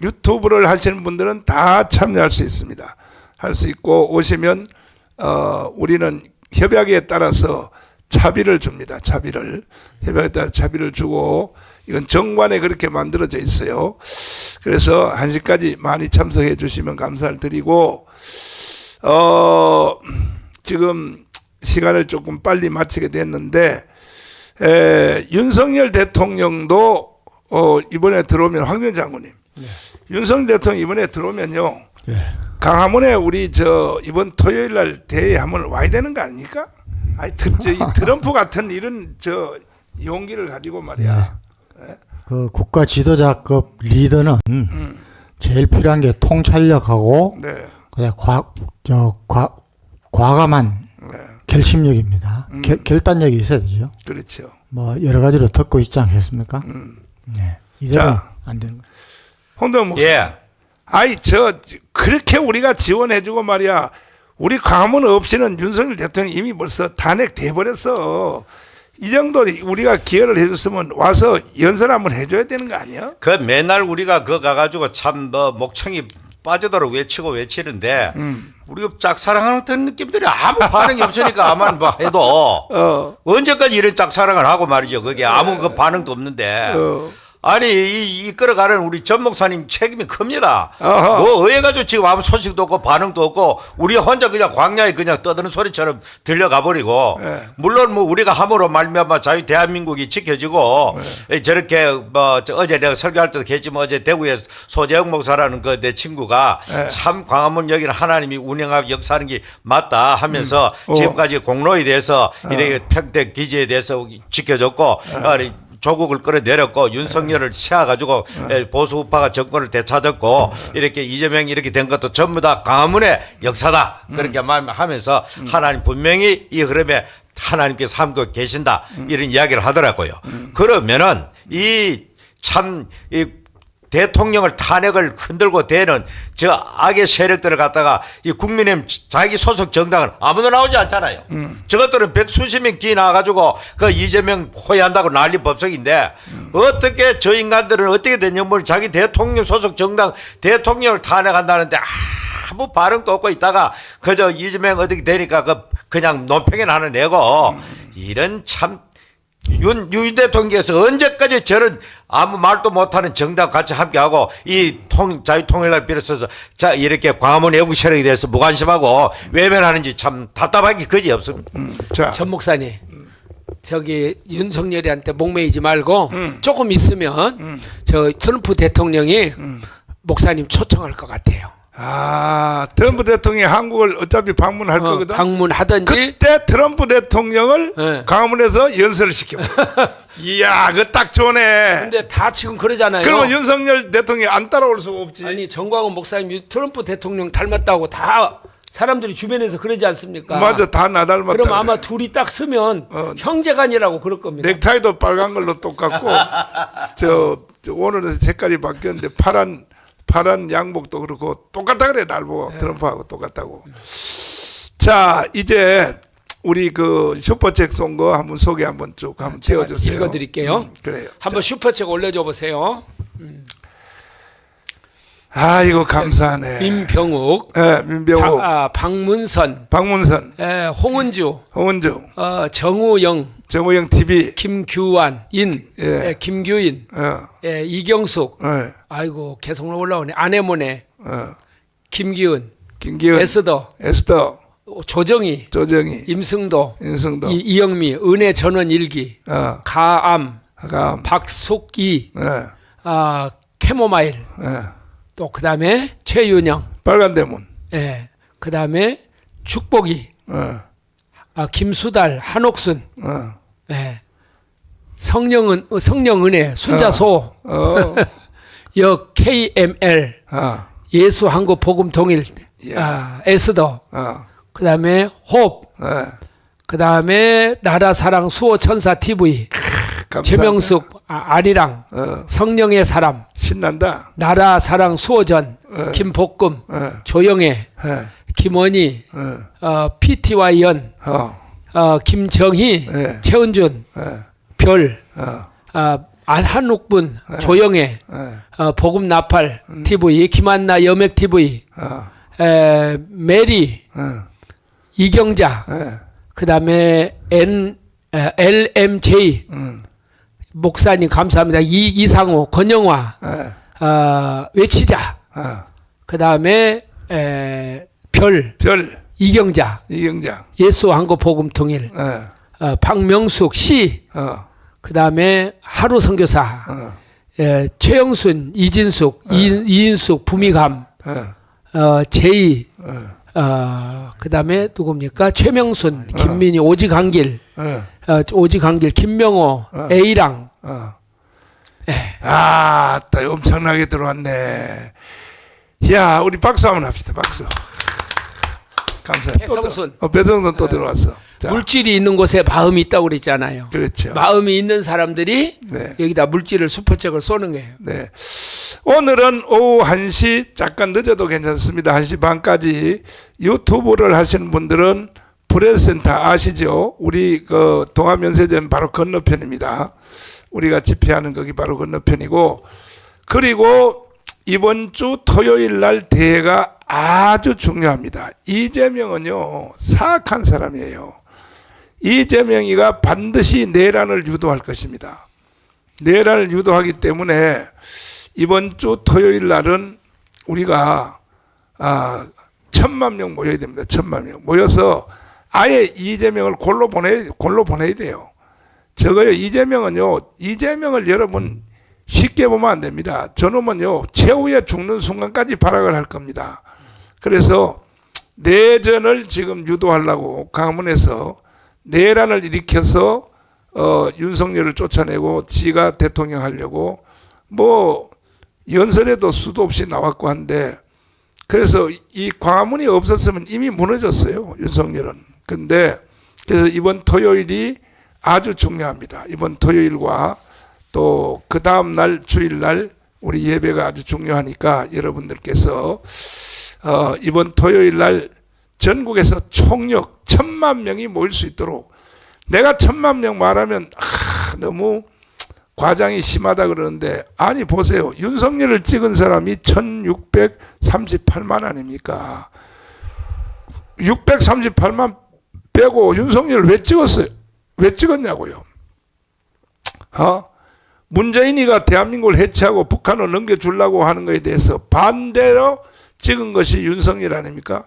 유튜브를 하시는 분들은 다 참여할 수 있습니다. 할 수 있고 오시면 우리는 협약에 따라서 차비를 줍니다. 차비를 협약에 따라 차비를 주고 이건 정관에 그렇게 만들어져 있어요. 그래서 1시까지 많이 참석해 주시면 감사를 드리고 지금 시간을 조금 빨리 마치게 됐는데 윤석열 대통령도 이번에 들어오면 황교안 장군님 윤석열 대통령 이번에 들어오면요 강화문에 우리 저 이번 토요일 날 대회 한번 와야 되는 거 아닙니까? 아니 이 트럼프 같은 이런 저 용기를 가지고 말이야. 그 국가 지도자급 리더는 제일 필요한 게 통찰력하고 네. 그다음 과감한 결심력입니다. 결단력이 있어야 되죠. 그렇죠. 뭐 여러 가지로 듣고 있지 않겠습니까? 네. 이대로 자. 안 되는 거예요. 홍대원 목사. 예. 아이 그렇게 우리가 지원해주고 말이야. 우리 광화문 없이는 윤석열 대통령이 이미 벌써 탄핵돼 버렸어. 이 정도 우리가 기여를 해줬으면 와서 연설 한번 해줘야 되는 거 아니야? 그 맨날 우리가 그 가가지고 참 뭐 목청이 빠지도록 외치는데 우리가 짝사랑하는 듯한 느낌들이 아무 반응이 없으니까 아마 뭐 해도 언제까지 이런 짝사랑을 하고 말이죠. 그게 아무 그 반응도 없는데. 아니 이 끌어가는 우리 전 목사님 책임이 큽니다. 어허. 뭐 의해가지고 지금 아무 소식도 없고 반응도 없고 우리 혼자 그냥 광야에 그냥 떠드는 소리처럼 들려가 버리고 물론 뭐 우리가 함으로 말미암아 자유 대한민국이 지켜지고 저렇게 뭐 어제 내가 설교할 때도 했지만 어제 대구에 소재영 목사라는 그 내 친구가 참 광화문 여기는 하나님이 운영하고 역사하는 게 맞다 하면서 지금까지 공로에 대해서 이렇게 평택 기지에 대해서 지켜줬고 조국을 끌어내렸고 윤석열을 세워가지고 보수 우파가 정권을 되찾았고 이렇게 이재명이 이렇게 된 것도 전부 다 광화문의 역사다 그렇게 하면서 하나님 분명히 이 흐름에 하나님께서 함께 계신다 이런 이야기를 하더라고요. 그러면은 이 대통령을 탄핵을 흔들고 대는 저 악의 세력들을 갖다가 이 국민의힘 자기 소속 정당은 아무도 나오지 않잖아요. 저것들은 백수십 명 끼 나와가지고 그 이재명 호위한다고 난리 법석인데 어떻게 저 인간들은 어떻게 됐냐면 뭐 자기 대통령 소속 정당 대통령을 탄핵한다는데 아무 반응도 없고 있다가 그저 이재명 어떻게 되니까 그냥 논평에 하나 내고 이런 참 윤 대통령께서 언제까지 저런 아무 말도 못하는 정당 같이 함께하고 이 자유통일날 비롯해서 자 이렇게 광화문 외국 세력에 대해서 무관심하고 외면하는지 참 답답하기 그지 없습니다. 자, 전 목사님, 저기 윤석열이한테 목매이지 말고 조금 있으면 저 트럼프 대통령이 목사님 초청할 것 같아요. 트럼프 대통령이 한국을 어차피 방문할 거거든. 방문하든지. 그때 트럼프 대통령을 네. 광화문에서 연설을 시켜. 이야, 그거 딱 좋네. 근데 다 지금 그러잖아요. 그러면 윤석열 대통령이 안 따라올 수가 없지. 아니 정광훈 목사님 트럼프 대통령 닮았다고 다 사람들이 주변에서 그러지 않습니까? 맞아, 다 나 닮았다. 그럼 그래. 아마 둘이 딱 서면 형제간이라고 그럴 겁니다. 넥타이도 빨간 걸로 똑같고 저 오늘은 색깔이 바뀌었는데 파란 양복도 그렇고 똑같다 그래. 날 보고 트럼프하고 똑같다고. 자, 이제 우리 그 슈퍼책 쏜 거 한번 소개 한번 쭉 한번 제가 띄워주세요. 읽어드릴게요. 그래요. 한번 슈퍼책 올려줘 보세요. 이거 감사하네. 민병욱, 네, 민병욱, 박문선, 박문선, 홍은주, 정우영, 정우영 TV, 김규환, 예. 김규인, 이경숙, 아이고 계속 올라오네. 아내모네, 김기은, 에스더, 조정희, 임승도, 이영미, 은혜 전원 일기, 가암, 박속기, 캐모마일, 또 그다음에 최윤영, 빨간대문, 그다음에 축복이, 김수달, 한옥순, 성령은혜, 순자소, 역 KML, 예수 한국 복음 동일, 에스더, 그다음에 홉, 그다음에 나라 사랑 수호 천사 TV, 최명숙, 아리랑, 성령의 사람, 신난다. 나라 사랑 수호전, 김복금, 조영애, 김원희, PTY 연, 김정희, 최은준, 별, 한옥분, 조영애, 복음 나팔 TV, 김한나 여맥 TV, 메리, 이경자, 그 다음에 LMJ, 목사님 감사합니다. 이상호, 권영화, 외치자, 그 다음에 별, 이경자, 예수 한국 복음 통일, 박명숙 씨, 그 다음에 하루 선교사, 최영순, 이진숙, 이인숙, 부미감, 제이, 그 다음에 누굽니까? 최명순, 김민희, 오지강길, 김명호, A랑. 엄청나게 들어왔네. 야, 우리 박수 한번 합시다. 박수. 감사합니다. 배성순. 배성순 또 들어왔어. 자. 물질이 있는 곳에 마음이 있다고 그랬잖아요. 그렇죠. 마음이 있는 사람들이 여기다 물질을 슈퍼책을 쏘는 거예요. 네. 오늘은 오후 1시 잠깐 늦어도 괜찮습니다. 1시 반까지 유튜브를 하시는 분들은 프레스센터 아시죠? 우리 그 동아면세점 바로 건너편입니다. 우리가 집회하는 거기 바로 건너편이고, 그리고 이번 주 토요일 날 대회가 아주 중요합니다. 이재명은요 사악한 사람이에요. 이재명이가 반드시 내란을 유도할 것입니다. 내란을 유도하기 때문에 이번 주 토요일 날은 우리가 1,000만 명 모여야 됩니다. 1,000만 명 모여서 아예 이재명을 골로 보내야 돼요. 저거요, 이재명을 여러분 쉽게 보면 안 됩니다. 저놈은요 최후에 죽는 순간까지 발악을 할 겁니다. 그래서 내전을 지금 유도하려고 강문에서 내란을 일으켜서 윤석열을 쫓아내고 지가 대통령 하려고 뭐 연설에도 수도 없이 나왔고 한데, 그래서 이 광화문이 없었으면 이미 무너졌어요, 윤석열은. 근데 그래서 이번 토요일이 아주 중요합니다. 이번 토요일과 또 그 다음 날 주일 날 우리 예배가 아주 중요하니까 여러분들께서 이번 토요일 날 전국에서 총력 1000만 명이 모일 수 있도록, 내가 1000만 명 말하면 너무 과장이 심하다 그러는데, 아니 보세요. 윤석열을 찍은 사람이 1638만 아닙니까? 638만 빼고 윤석열을 왜 찍었어요? 왜 찍었냐고요? 문재인이가 대한민국을 해체하고 북한을 넘겨주려고 하는 것에 대해서 반대로 찍은 것이 윤석열 아닙니까?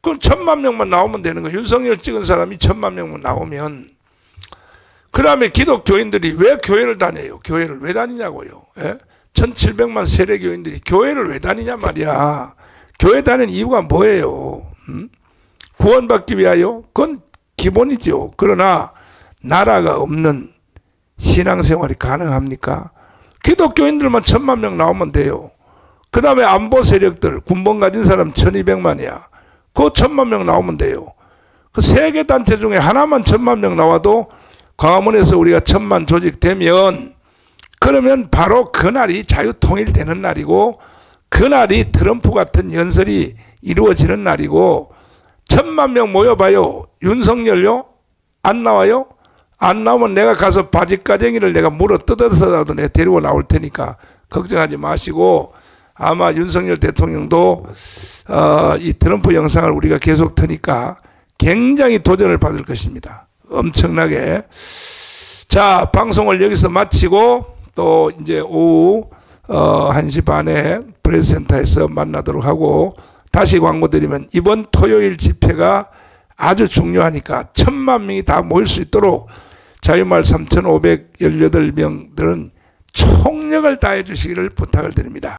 그럼 1000만 명만 나오면 되는 거예요. 윤석열 찍은 사람이 1000만 명만 나오면. 그 다음에 기독교인들이 왜 교회를 다녀요? 교회를 왜 다니냐고요? 1700만 세례교인들이 교회를 왜 다니냐 말이야. 교회 다니는 이유가 뭐예요? 구원받기 위하여? 그건 기본이죠. 그러나 나라가 없는 신앙생활이 가능합니까? 기독교인들만 1000만 명 나오면 돼요. 그 다음에 안보 세력들, 군번 가진 사람 1200만이야. 그 1000만 명 나오면 돼요. 그 세 개 단체 중에 하나만 1000만 명 나와도 광화문에서 우리가 1000만 조직되면, 그러면 바로 그날이 자유통일되는 날이고, 그날이 트럼프 같은 연설이 이루어지는 날이고, 1000만 명 모여봐요. 윤석열요? 안 나와요? 안 나오면 내가 가서 바지가쟁이를 내가 물어 뜯어서라도 내가 데리고 나올 테니까 걱정하지 마시고, 아마 윤석열 대통령도 이 트럼프 영상을 우리가 계속 트니까 굉장히 도전을 받을 것입니다. 엄청나게. 자, 방송을 여기서 마치고 또 이제 오후 1시 반에 프레스센터에서 만나도록 하고, 다시 광고 드리면 이번 토요일 집회가 아주 중요하니까 1000만 명이 다 모일 수 있도록 자유마을 3518명들은 총력을 다해 주시기를 부탁을 드립니다.